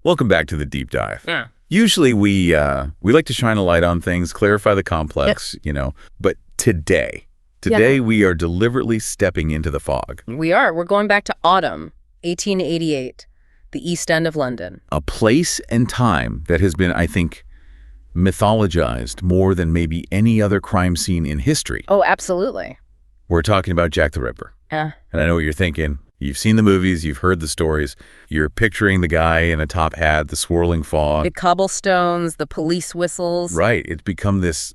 Welcome back to the deep dive. Yeah. Usually we like to shine a light on things, clarify the complex, but today we are deliberately stepping into the fog. We are. We're going back to autumn, 1888, the East End of London. A place and time that has been, I think, mythologized more than maybe any other crime scene in history. Oh, absolutely. We're talking about Jack the Ripper. And I know what you're thinking. You've seen the movies, you've heard the stories. You're picturing the guy in a top hat, the swirling fog. The cobblestones, the police whistles. Right. It's become this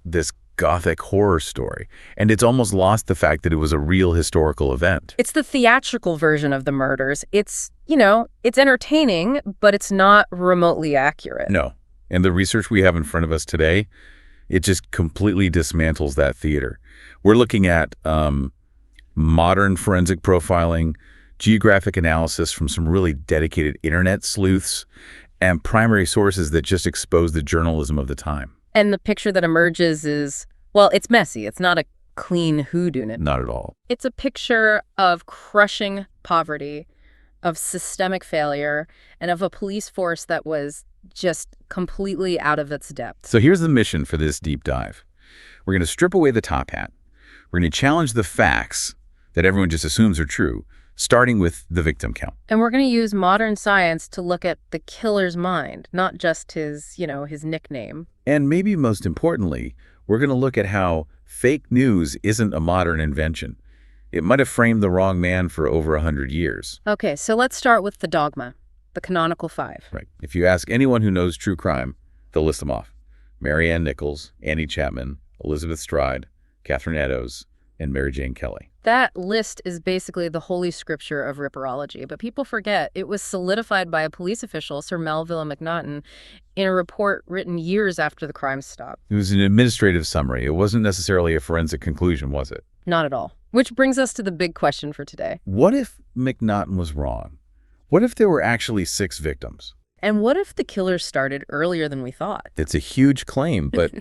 gothic horror story. And it's almost lost the fact that it was a real historical event. It's the theatrical version of the murders. It's entertaining, but it's not remotely accurate. No. And the research we have in front of us today, it just completely dismantles that theater. We're looking at modern forensic profiling, geographic analysis from some really dedicated internet sleuths, and primary sources that just expose the journalism of the time. And the picture that emerges is, well, it's messy. It's not a clean whodunit. Not at all. It's a picture of crushing poverty, of systemic failure, and of a police force that was just completely out of its depth. So here's the mission for this deep dive. We're going to strip away the top hat. We're going to challenge the facts that everyone just assumes are true, starting with the victim count. And we're going to use modern science to look at the killer's mind, not just his nickname. And maybe most importantly, we're going to look at how fake news isn't a modern invention. It might have framed the wrong man for over 100 years. Okay, so let's start with the dogma, the Canonical Five. Right. If you ask anyone who knows true crime, they'll list them off. Mary Ann Nichols, Annie Chapman, Elizabeth Stride, Catherine Eddowes, and Mary Jane Kelly. That list is basically the holy scripture of ripperology, but people forget it was solidified by a police official, Sir Melville Macnaghten, in a report written years after the crime stopped. It was an administrative summary. It wasn't necessarily a forensic conclusion, was it? Not at all. Which brings us to the big question for today. What if Macnaghten was wrong? What if there were actually 6 victims? And what if the killer started earlier than we thought? It's a huge claim, but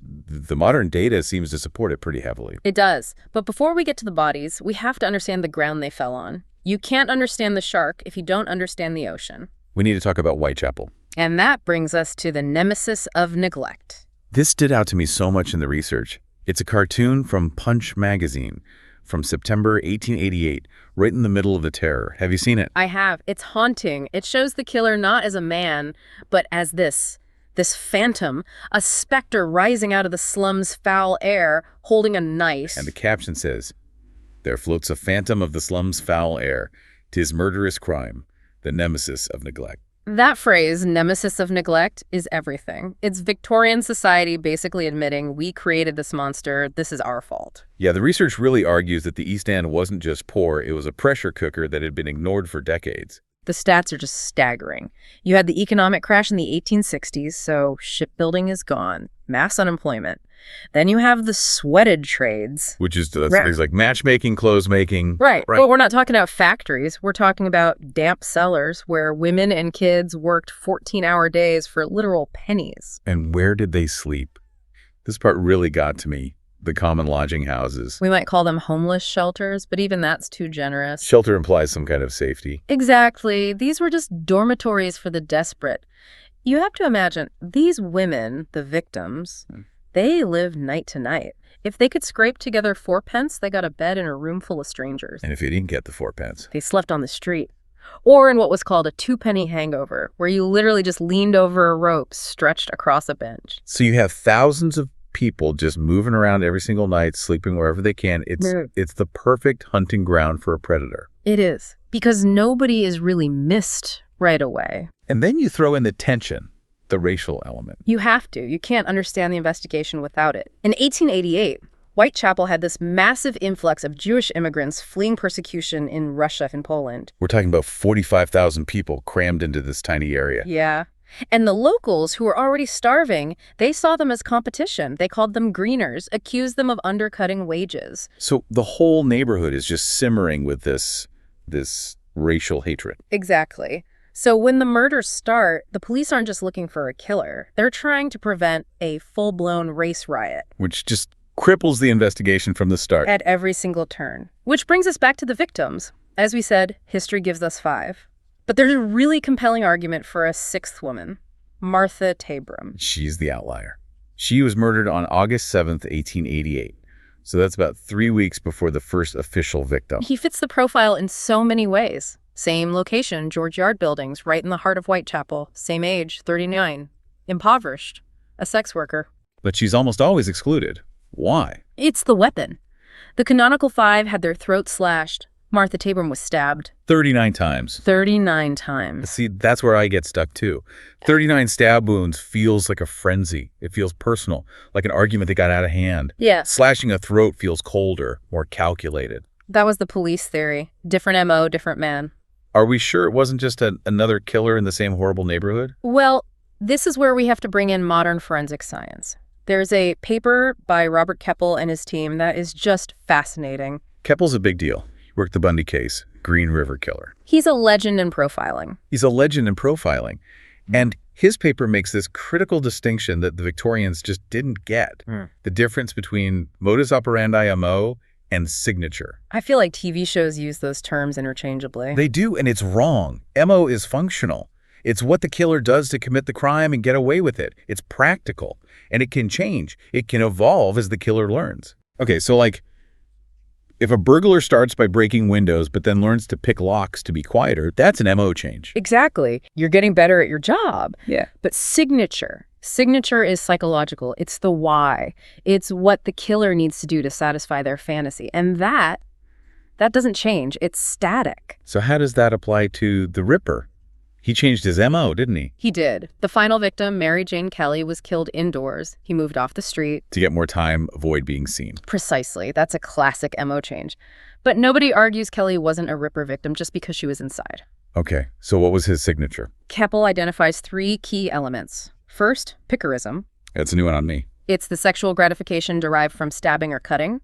the modern data seems to support it pretty heavily. It does. But before we get to the bodies, we have to understand the ground they fell on. You can't understand the shark if you don't understand the ocean. We need to talk about Whitechapel. And that brings us to the nemesis of neglect. This stood out to me so much in the research. It's a cartoon from Punch magazine from September 1888, right in the middle of the terror. Have you seen it? I have. It's haunting. It shows the killer not as a man, but as this phantom, a specter rising out of the slum's foul air, holding a knife. And the caption says, "There floats a phantom of the slum's foul air. 'Tis murderous crime, the nemesis of neglect." That phrase, nemesis of neglect, is everything. It's Victorian society basically admitting we created this monster, this is our fault. Yeah, the research really argues that the East End wasn't just poor, it was a pressure cooker that had been ignored for decades. The stats are just staggering. You had the economic crash in the 1860s, so shipbuilding is gone, mass unemployment. Then you have the sweated trades. Which is things like matchmaking, clothes making. Right. Well, we're not talking about factories. We're talking about damp cellars where women and kids worked 14-hour days for literal pennies. And where did they sleep? This part really got to me. The common lodging houses. We might call them homeless shelters, but even that's too generous. Shelter implies some kind of safety. Exactly. These were just dormitories for the desperate. You have to imagine, these women, the victims, they lived night to night. If they could scrape together 4 pence, they got a bed in a room full of strangers. And if you didn't get the 4 pence? They slept on the street. Or in what was called a 2-penny hangover, where you literally just leaned over a rope stretched across a bench. So you have thousands of people just moving around every single night, sleeping wherever they can. It's the perfect hunting ground for a predator. It is, because nobody is really missed right away. And then you throw in the tension, the racial element. You have to. You can't understand the investigation without it. In 1888, Whitechapel had this massive influx of Jewish immigrants fleeing persecution in Russia and Poland. We're talking about 45,000 people crammed into this tiny area. Yeah. And the locals, who were already starving, they saw them as competition. They called them greeners, accused them of undercutting wages. So the whole neighborhood is just simmering with this racial hatred. Exactly. So when the murders start, the police aren't just looking for a killer. They're trying to prevent a full-blown race riot. Which just cripples the investigation from the start. At every single turn. Which brings us back to the victims. As we said, history gives us 5. But there's a really compelling argument for a sixth woman, Martha Tabram. She's the outlier. She was murdered on August 7th, 1888. So that's about 3 weeks before the first official victim. He fits the profile in so many ways. Same location, George Yard buildings, right in the heart of Whitechapel. Same age, 39. Impoverished. A sex worker. But she's almost always excluded. Why? It's the weapon. The Canonical Five had their throats slashed. Martha Tabram was stabbed. 39 times. 39 times. See, that's where I get stuck too. 39 stab wounds feels like a frenzy. It feels personal, like an argument that got out of hand. Yeah. Slashing a throat feels colder, more calculated. That was the police theory. Different MO, different man. Are we sure it wasn't just another killer in the same horrible neighborhood? Well, this is where we have to bring in modern forensic science. There's a paper by Robert Keppel and his team that is just fascinating. Keppel's a big deal. He worked the Bundy case, Green River Killer. He's a legend in profiling. And his paper makes this critical distinction that the Victorians just didn't get. The difference between modus operandi MO and signature. I feel like TV shows use those terms interchangeably. They do, and it's wrong. MO is functional. It's what the killer does to commit the crime and get away with it. It's practical, and it can change. It can evolve as the killer learns. Okay, so like, if a burglar starts by breaking windows but then learns to pick locks to be quieter, that's an MO change. Exactly. You're getting better at your job. Yeah. But signature is psychological. It's the why. It's what the killer needs to do to satisfy their fantasy. And that doesn't change. It's static. So how does that apply to the Ripper? He changed his MO, didn't he? He did. The final victim, Mary Jane Kelly, was killed indoors. He moved off the street. To get more time, avoid being seen. Precisely. That's a classic MO change. But nobody argues Kelly wasn't a Ripper victim just because she was inside. Okay, so what was his signature? Keppel identifies 3 key elements. First, picarism. That's a new one on me. It's the sexual gratification derived from stabbing or cutting.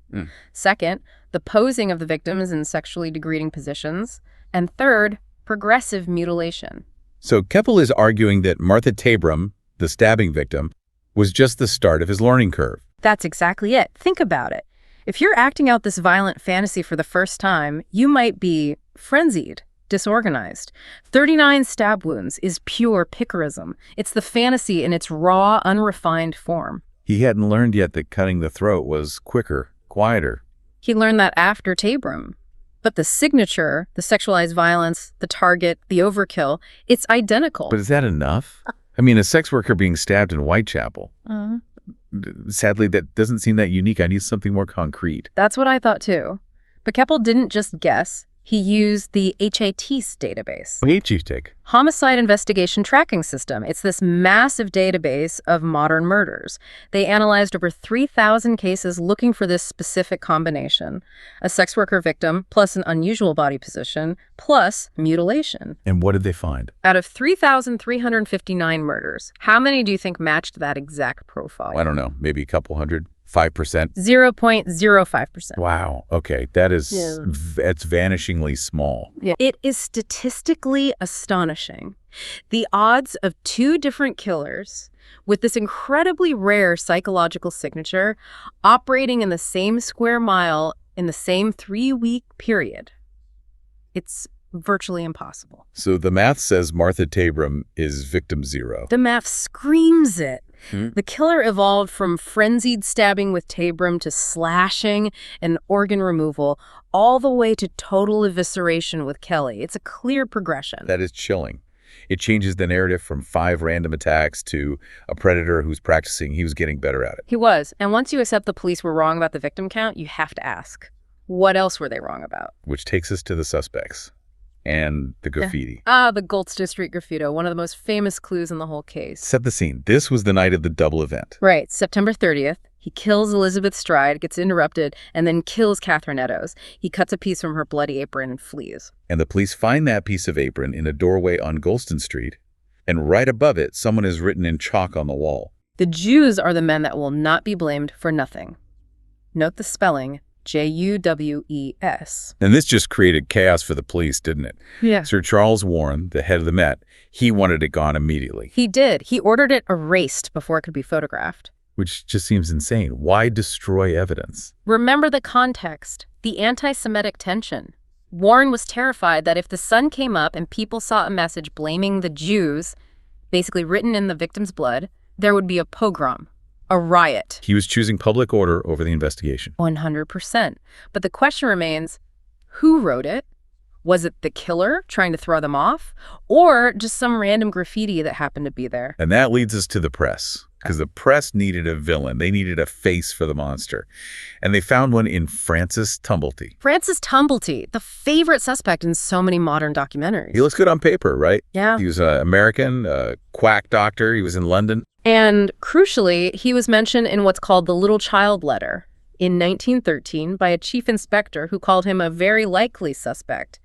Second, the posing of the victims in sexually degrading positions. And third, progressive mutilation. So Keppel is arguing that Martha Tabram, the stabbing victim, was just the start of his learning curve. That's exactly it. Think about it. If you're acting out this violent fantasy for the first time, you might be frenzied, disorganized. 39 stab wounds is pure picarism. It's the fantasy in its raw, unrefined form. He hadn't learned yet that cutting the throat was quicker, quieter. He learned that after Tabram. But the signature, the sexualized violence, the target, the overkill, it's identical. But is that enough? I mean, a sex worker being stabbed in Whitechapel. Sadly, that doesn't seem that unique. I need something more concrete. That's what I thought too. But Keppel didn't just guess. He used the HATS database. HATS. Homicide Investigation Tracking System. It's this massive database of modern murders. They analyzed over 3,000 cases looking for this specific combination. A sex worker victim, plus an unusual body position, plus mutilation. And what did they find? Out of 3,359 murders, how many do you think matched that exact profile? I don't know, maybe a couple hundred? 5%? 0.05%. Wow. Okay. That's vanishingly small. Yeah. It is statistically astonishing. The odds of 2 different killers with this incredibly rare psychological signature operating in the same square mile in the same 3-week period. It's virtually impossible. So the math says Martha Tabram is victim 0. The math screams it. The killer evolved from frenzied stabbing with Tabram to slashing and organ removal, all the way to total evisceration with Kelly. It's a clear progression. That is chilling. It changes the narrative from 5 random attacks to a predator who's practicing. He was getting better at it. He was. And once you accept the police were wrong about the victim count, you have to ask, what else were they wrong about? Which takes us to the suspects. And the graffiti. The Goldston Street graffiti, one of the most famous clues in the whole case. Set the scene. This was the night of the double event. Right. September 30th. He kills Elizabeth Stride, gets interrupted, and then kills Catherine Eddowes. He cuts a piece from her bloody apron and flees. And the police find that piece of apron in a doorway on Goldston Street. And right above it, someone has written in chalk on the wall. The Jews are the men that will not be blamed for nothing. Note the spelling. Juwes. And this just created chaos for the police, didn't it? Yeah. Sir Charles Warren, the head of the Met, he wanted it gone immediately. He did. He ordered it erased before it could be photographed. Which just seems insane. Why destroy evidence? Remember the context, the anti-Semitic tension. Warren was terrified that if the sun came up and people saw a message blaming the Jews, basically written in the victim's blood, there would be a pogrom, a riot. He was choosing public order over the investigation. 100%. But the question remains, who wrote it? Was it the killer trying to throw them off? Or just some random graffiti that happened to be there? And that leads us to the press, because the press needed a villain. They needed a face for the monster. And they found one in Francis Tumblety. Francis Tumblety, the favorite suspect in so many modern documentaries. He looks good on paper, right? Yeah. He was an American, a quack doctor. He was in London. And crucially, he was mentioned in what's called the Little Child Letter in 1913 by a chief inspector who called him a very likely suspect.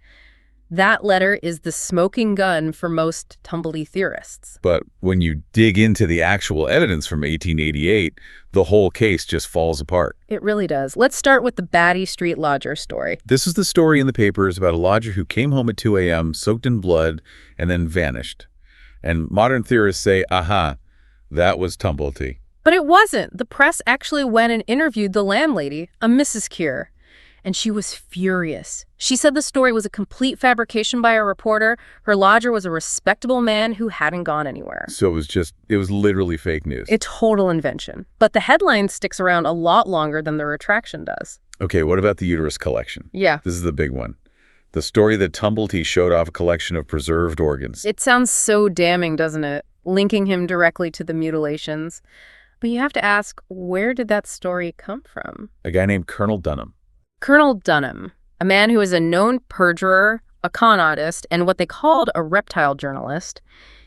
That letter is the smoking gun for most Tumblety theorists. But when you dig into the actual evidence from 1888, the whole case just falls apart. It really does. Let's start with the Batty Street lodger story. This is the story in the papers about a lodger who came home at 2 a.m., soaked in blood, and then vanished. And modern theorists say, aha, that was Tumblety. But it wasn't. The press actually went and interviewed the landlady, a Mrs. Keir. And she was furious. She said the story was a complete fabrication by a reporter. Her lodger was a respectable man who hadn't gone anywhere. So it was literally fake news. A total invention. But the headline sticks around a lot longer than the retraction does. Okay, what about the uterus collection? Yeah. This is the big one. The story that Tumblety showed off a collection of preserved organs. It sounds so damning, doesn't it? Linking him directly to the mutilations. But you have to ask, where did that story come from? A guy named Colonel Dunham. Colonel Dunham, a man who is a known perjurer, a con artist, and what they called a reptile journalist.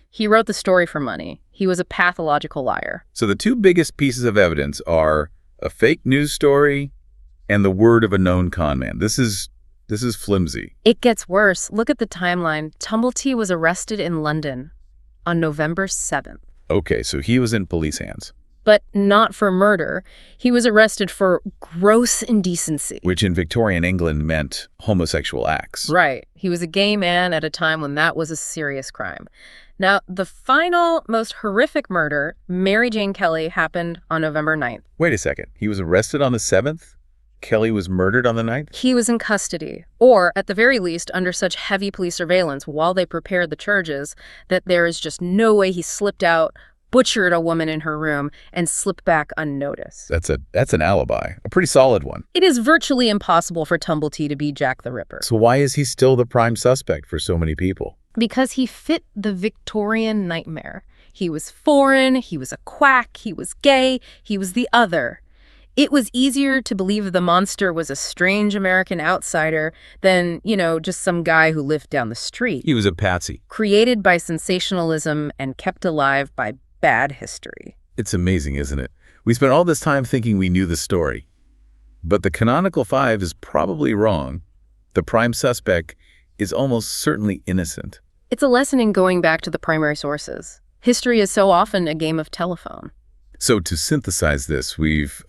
He wrote the story for money. He was a pathological liar. So the two biggest pieces of evidence are a fake news story and the word of a known con man. This is flimsy. It gets worse. Look at the timeline. Tumblety was arrested in London on November 7th. Okay, so he was in police hands. But not for murder. He was arrested for gross indecency. Which in Victorian England meant homosexual acts. Right. He was a gay man at a time when that was a serious crime. Now, the final, most horrific murder, Mary Jane Kelly, happened on November 9th. Wait a second. He was arrested on the 7th? Kelly was murdered on the 9th? He was in custody, or at the very least under such heavy police surveillance while they prepared the charges that there is just no way he slipped out, butchered a woman in her room, and slipped back unnoticed. That's an alibi. A pretty solid one. It is virtually impossible for Tumblety to be Jack the Ripper. So why is he still the prime suspect for so many people? Because he fit the Victorian nightmare. He was foreign, he was a quack, he was gay, he was the other. It was easier to believe the monster was a strange American outsider than, just some guy who lived down the street. He was a patsy. Created by sensationalism and kept alive by bad history. It's amazing, isn't it? We spent all this time thinking we knew the story. But the Canonical Five is probably wrong. The prime suspect is almost certainly innocent. It's a lesson in going back to the primary sources. History is so often a game of telephone. So to synthesize this, we've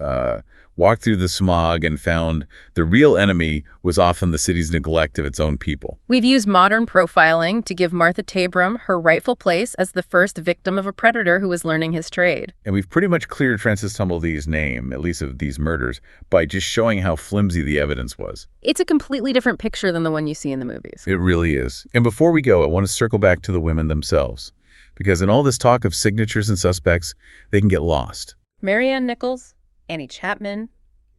walked through the smog and found the real enemy was often the city's neglect of its own people. We've used modern profiling to give Martha Tabram her rightful place as the first victim of a predator who was learning his trade. And we've pretty much cleared Francis Tumblety's name, at least of these murders, by just showing how flimsy the evidence was. It's a completely different picture than the one you see in the movies. It really is. And before we go, I want to circle back to the women themselves. Because in all this talk of signatures and suspects, they can get lost. Marianne Nichols, Annie Chapman,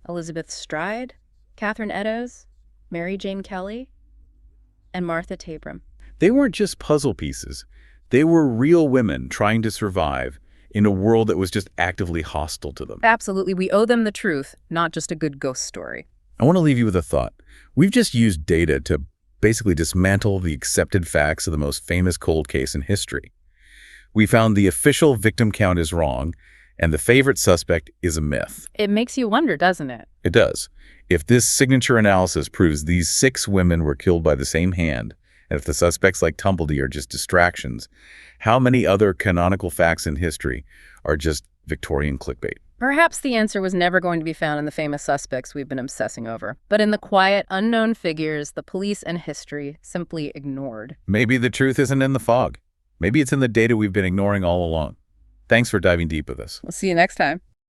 Elizabeth Stride, Catherine Eddowes, Mary Jane Kelly, and Martha Tabram. They weren't just puzzle pieces. They were real women trying to survive in a world that was just actively hostile to them. Absolutely. We owe them the truth, not just a good ghost story. I want to leave you with a thought. We've just used data to basically dismantle the accepted facts of the most famous cold case in history. We found the official victim count is wrong, and the favorite suspect is a myth. It makes you wonder, doesn't it? It does. If this signature analysis proves these 6 women were killed by the same hand, and if the suspects like Tumblety are just distractions, how many other canonical facts in history are just Victorian clickbait? Perhaps the answer was never going to be found in the famous suspects we've been obsessing over, but in the quiet, unknown figures the police and history simply ignored. Maybe the truth isn't in the fog. Maybe it's in the data we've been ignoring all along. Thanks for diving deep with us. We'll see you next time.